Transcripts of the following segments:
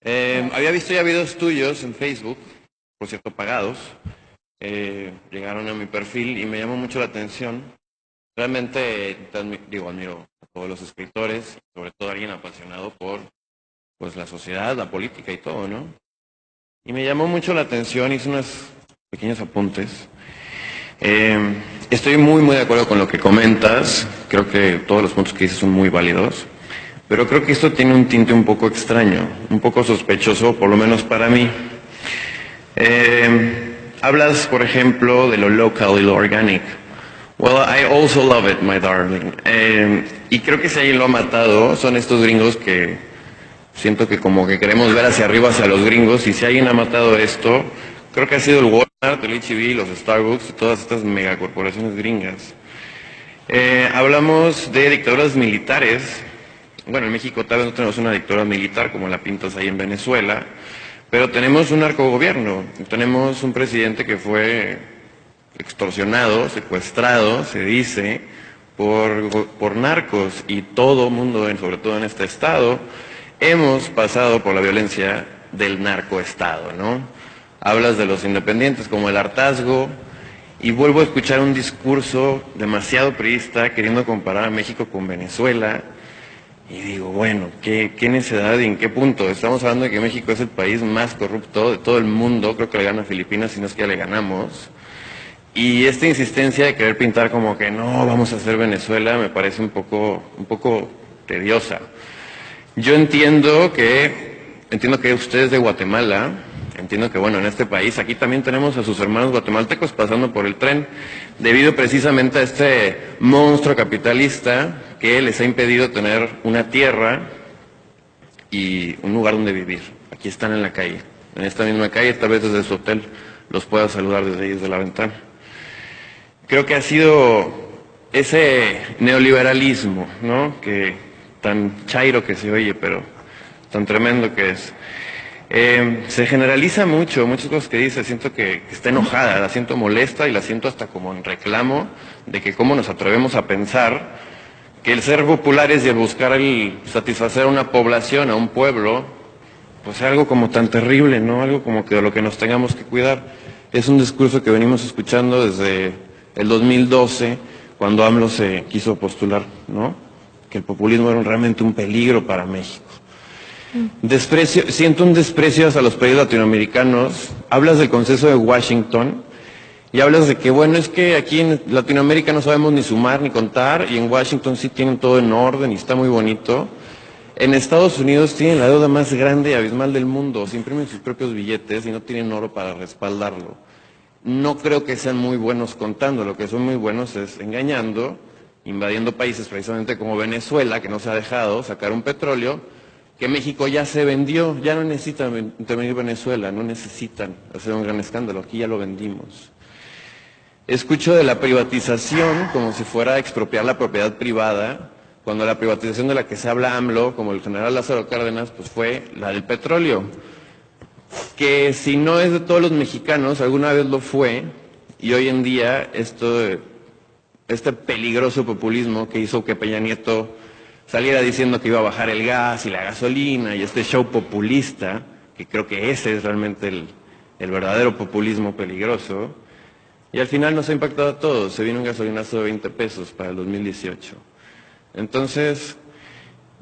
Había visto ya videos tuyos en Facebook, por cierto, pagados. Llegaron a mi perfil y me llamó mucho la atención. Realmente, admiro a todos los escritores, sobre todo a alguien apasionado por pues, la sociedad, la política y todo, ¿no? Y me llamó mucho la atención, hice unos pequeños apuntes. Estoy muy de acuerdo con lo que comentas, creo que todos los puntos que dices son muy válidos. Pero creo que esto tiene un tinte un poco extraño, un poco sospechoso, por lo menos para mí. Hablas, por ejemplo, de lo local y lo organic. Well, I also love it, my darling. Y creo que si alguien lo ha matado, son estos gringos que siento que como que queremos ver hacia arriba, hacia los gringos, y si alguien ha matado esto, creo que ha sido el Walmart, el H-E-B, los Starbucks y todas estas megacorporaciones gringas. Hablamos de dictaduras militares. Bueno, en México tal vez no tenemos una dictadura militar como la pintas ahí en Venezuela, pero tenemos un narcogobierno, tenemos un presidente que fue extorsionado, secuestrado, se dice, por narcos, y todo mundo, sobre todo en este estado, hemos pasado por la violencia del narcoestado, ¿no? Hablas de los independientes como el hartazgo, y vuelvo a escuchar un discurso demasiado priista queriendo comparar a México con Venezuela. Y digo, bueno, ¿qué necesidad y en qué punto? Estamos hablando de que México es el país más corrupto de todo el mundo, creo que le gana a Filipinas, si no es que ya le ganamos. Y esta insistencia de querer pintar como que no, vamos a hacer Venezuela, me parece un poco tediosa. Yo entiendo que usted es de Guatemala, entiendo que bueno, en este país, aquí también tenemos a sus hermanos guatemaltecos pasando por el tren, debido precisamente a este monstruo capitalista que les ha impedido tener una tierra y un lugar donde vivir. Aquí están en la calle, en esta misma calle, tal vez desde su hotel los pueda saludar desde ahí, desde la ventana. Creo que ha sido ese neoliberalismo, ¿no? Que tan chairo que se oye, pero tan tremendo que es. Se generaliza muchas cosas que dice, siento que está enojada, la siento molesta y la siento hasta como en reclamo de que cómo nos atrevemos a pensar que el ser populares y el buscar el satisfacer a una población, a un pueblo, pues es algo como tan terrible, ¿no? Algo como que de lo que nos tengamos que cuidar. Es un discurso que venimos escuchando desde el 2012, cuando AMLO se quiso postular, ¿no? Que el populismo era realmente un peligro para México. Siento un desprecio hacia los países latinoamericanos. Hablas del consenso de Washington y hablas de que, bueno, es que aquí en Latinoamérica no sabemos ni sumar ni contar y en Washington sí tienen todo en orden y está muy bonito. En Estados Unidos tienen la deuda más grande y abismal del mundo, se imprimen sus propios billetes y no tienen oro para respaldarlo. No creo que sean muy buenos contando, lo que son muy buenos es engañando, invadiendo países precisamente como Venezuela, que no se ha dejado sacar un petróleo, que México ya se vendió, ya no necesitan intervenir Venezuela, no necesitan hacer un gran escándalo, aquí ya lo vendimos. Escucho de la privatización como si fuera a expropiar la propiedad privada, cuando la privatización de la que se habla AMLO, como el general Lázaro Cárdenas, pues fue la del petróleo, que si no es de todos los mexicanos, alguna vez lo fue, y hoy en día este peligroso populismo que hizo que Peña Nieto saliera diciendo que iba a bajar el gas y la gasolina, y este show populista, que creo que ese es realmente el verdadero populismo peligroso, y al final nos ha impactado a todos, se vino un gasolinazo de 20 pesos para el 2018. Entonces,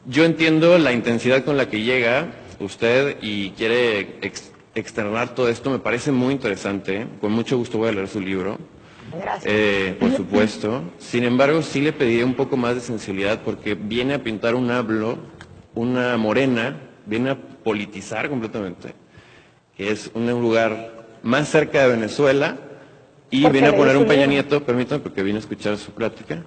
yo entiendo la intensidad con la que llega usted y quiere externar todo esto, me parece muy interesante, con mucho gusto voy a leer su libro. Gracias. Por supuesto. Sin embargo, sí le pediría un poco más de sensibilidad porque viene a pintar un AMLO, una morena, viene a politizar completamente, que es un lugar más cerca de Venezuela, y viene a poner un Peña Nieto, permítanme porque vine a escuchar su plática,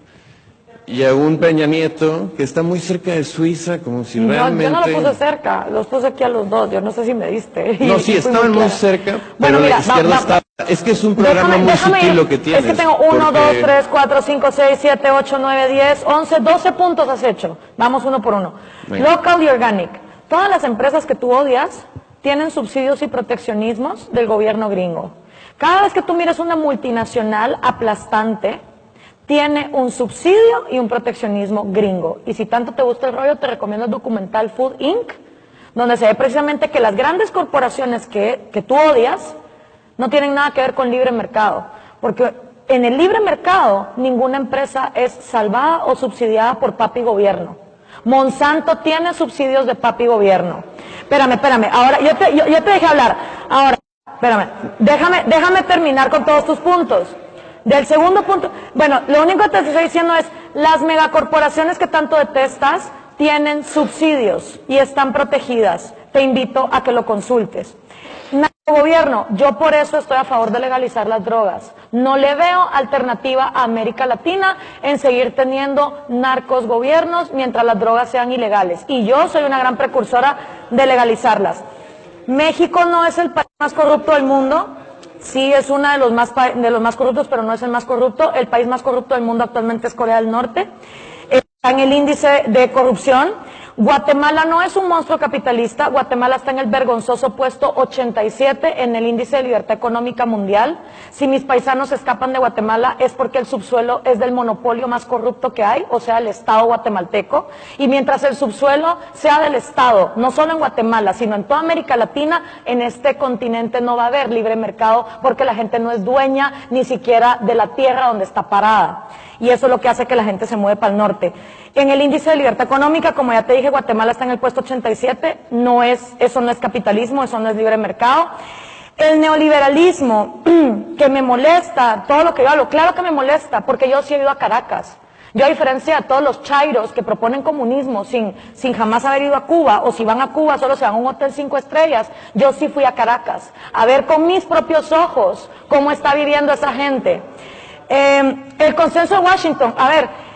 y a un Peña Nieto que está muy cerca de Suiza, como si realmente... Yo no lo puse cerca, los puse aquí a los dos, yo no sé si me diste. No, sí, estaban muy cerca, pero la izquierda está... Es que es un programa muy sutil lo que tienes. Es que tengo 1, 2, 3, 4, 5, 6, 7, 8, 9, 10, 11, 12 puntos has hecho. Vamos uno por uno. Venga. Local y organic. Todas las empresas que tú odias tienen subsidios y proteccionismos del gobierno gringo. Cada vez que tú miras una multinacional aplastante, tiene un subsidio y un proteccionismo gringo. Y si tanto te gusta el rollo, te recomiendo el documental Food Inc., donde se ve precisamente que las grandes corporaciones que tú odias no tienen nada que ver con libre mercado, porque en el libre mercado ninguna empresa es salvada o subsidiada por papi gobierno. Monsanto tiene subsidios de papi gobierno. Espérame, ahora yo te dejé hablar, ahora, espérame, déjame terminar con todos tus puntos. Del segundo punto, bueno, lo único que te estoy diciendo es, las megacorporaciones que tanto detestas tienen subsidios y están protegidas. Te invito a que lo consultes. Gobierno, yo por eso estoy a favor de legalizar las drogas. No le veo alternativa a América Latina en seguir teniendo narcos gobiernos mientras las drogas sean ilegales. Y yo soy una gran precursora de legalizarlas. México no es el país más corrupto del mundo. Sí, es uno de los más corruptos, pero no es el más corrupto. El país más corrupto del mundo actualmente es Corea del Norte. Está en el índice de corrupción. Guatemala no es un monstruo capitalista. Guatemala está en el vergonzoso puesto 87 en el índice de libertad económica mundial. Si mis paisanos escapan de Guatemala es porque el subsuelo es del monopolio más corrupto que hay, o sea, el Estado guatemalteco. Y mientras el subsuelo sea del Estado, no solo en Guatemala, sino en toda América Latina, en este continente no va a haber libre mercado porque la gente no es dueña ni siquiera de la tierra donde está parada. Y eso es lo que hace que la gente se mueve para el norte. En el índice de libertad económica, como ya te dije, Guatemala está en el puesto 87, eso no es capitalismo, eso no es libre mercado. El neoliberalismo, que me molesta, todo lo que yo hablo, claro que me molesta, porque yo sí he ido a Caracas. Yo, a diferencia de todos los chairos que proponen comunismo sin jamás haber ido a Cuba, o si van a Cuba solo se van a un hotel 5 estrellas, yo sí fui a Caracas, a ver con mis propios ojos cómo está viviendo esa gente. El consenso de Washington,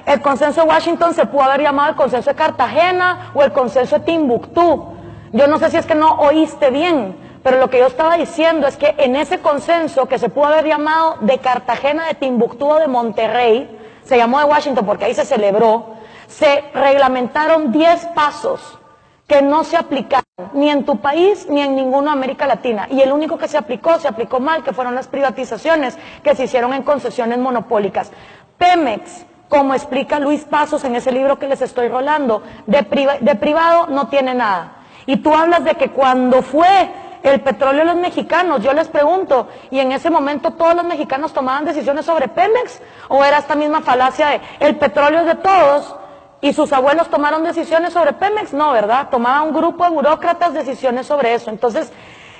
el consenso de Washington se pudo haber llamado el consenso de Cartagena o el consenso de Timbuktu. Yo no sé si es que no oíste bien, pero lo que yo estaba diciendo es que en ese consenso que se pudo haber llamado de Cartagena, de Timbuktu o de Monterrey, se llamó de Washington porque ahí se celebró, se reglamentaron 10 pasos que no se aplicaron ni en tu país ni en ninguna América Latina. Y el único que se aplicó mal, que fueron las privatizaciones que se hicieron en concesiones monopólicas. Pemex, como explica Luis Pasos en ese libro que les estoy rolando, de privado no tiene nada. Y tú hablas de que cuando fue el petróleo de los mexicanos, yo les pregunto, ¿y en ese momento todos los mexicanos tomaban decisiones sobre Pemex? ¿O era esta misma falacia de el petróleo es de todos y sus abuelos tomaron decisiones sobre Pemex? No, ¿verdad? Tomaba un grupo de burócratas decisiones sobre eso. Entonces,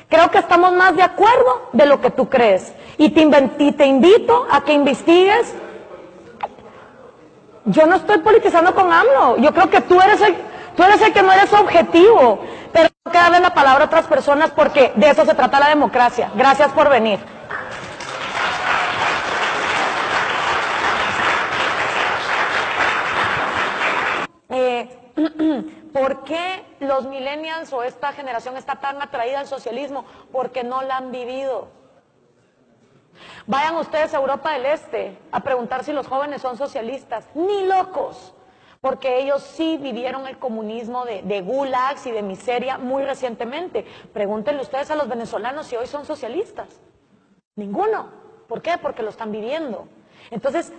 creo que estamos más de acuerdo de lo que tú crees. Y te invito a que investigues. Yo no estoy politizando con AMLO. Yo creo que tú eres el que no eres objetivo. Pero tengo que darle la palabra a otras personas porque de eso se trata la democracia. Gracias por venir. ¿Por qué los millennials o esta generación está tan atraída al socialismo? Porque no la han vivido. Vayan ustedes a Europa del Este a preguntar si los jóvenes son socialistas. ¡Ni locos! Porque ellos sí vivieron el comunismo de gulags y de miseria muy recientemente. Pregúntenle ustedes a los venezolanos si hoy son socialistas. Ninguno. ¿Por qué? Porque lo están viviendo. Entonces,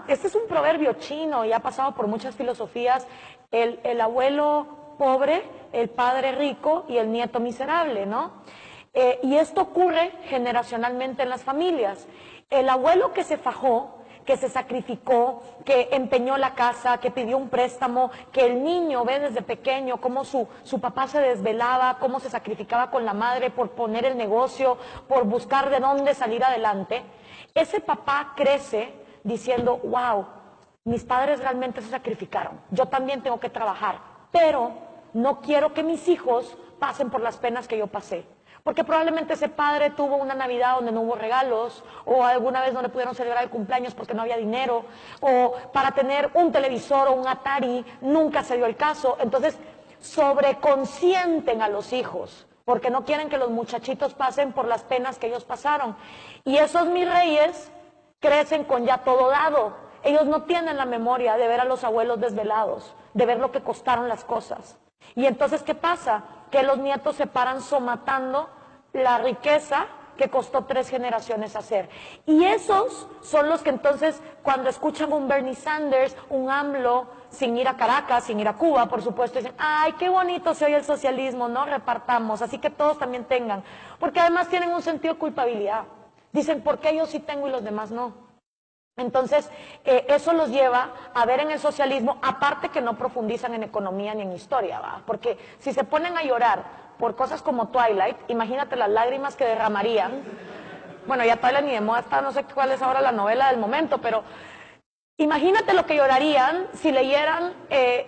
este es un proverbio chino y ha pasado por muchas filosofías, el abuelo pobre, el padre rico y el nieto miserable, ¿no? Y esto ocurre generacionalmente en las familias. El abuelo que se fajó, que se sacrificó, que empeñó la casa, que pidió un préstamo, que el niño ve desde pequeño cómo su papá se desvelaba, cómo se sacrificaba con la madre por poner el negocio, por buscar de dónde salir adelante. Ese papá crece diciendo, wow, mis padres realmente se sacrificaron, yo también tengo que trabajar, pero no quiero que mis hijos pasen por las penas que yo pasé. Porque probablemente ese padre tuvo una Navidad donde no hubo regalos, o alguna vez no le pudieron celebrar el cumpleaños porque no había dinero, o para tener un televisor o un Atari nunca se dio el caso. Entonces, sobreconsienten a los hijos, porque no quieren que los muchachitos pasen por las penas que ellos pasaron. Y esos mis reyes crecen con ya todo dado. Ellos no tienen la memoria de ver a los abuelos desvelados, de ver lo que costaron las cosas. Y entonces, ¿qué pasa? Que los nietos se paran somatando la riqueza que costó 3 generaciones hacer. Y esos son los que entonces, cuando escuchan un Bernie Sanders, un AMLO, sin ir a Caracas, sin ir a Cuba, por supuesto, dicen, ay, qué bonito se oye el socialismo, no repartamos, así que todos también tengan. Porque además tienen un sentido de culpabilidad. Dicen, ¿por qué yo sí tengo y los demás no? Entonces, eso los lleva a ver en el socialismo, aparte que no profundizan en economía ni en historia, ¿va? Porque si se ponen a llorar por cosas como Twilight, imagínate las lágrimas que derramarían. Bueno, ya Twilight ni de moda está, no sé cuál es ahora la novela del momento, pero imagínate lo que llorarían si leyeran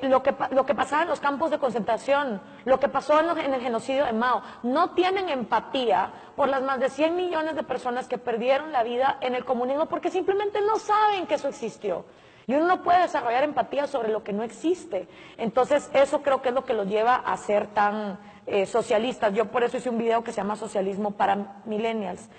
lo que pasaba en los campos de concentración, lo que pasó en el genocidio de Mao. No tienen empatía por las más de 100 millones de personas que perdieron la vida en el comunismo porque simplemente no saben que eso existió. Y uno no puede desarrollar empatía sobre lo que no existe. Entonces, eso creo que es lo que los lleva a ser tan socialistas. Yo por eso hice un video que se llama Socialismo para Millennials.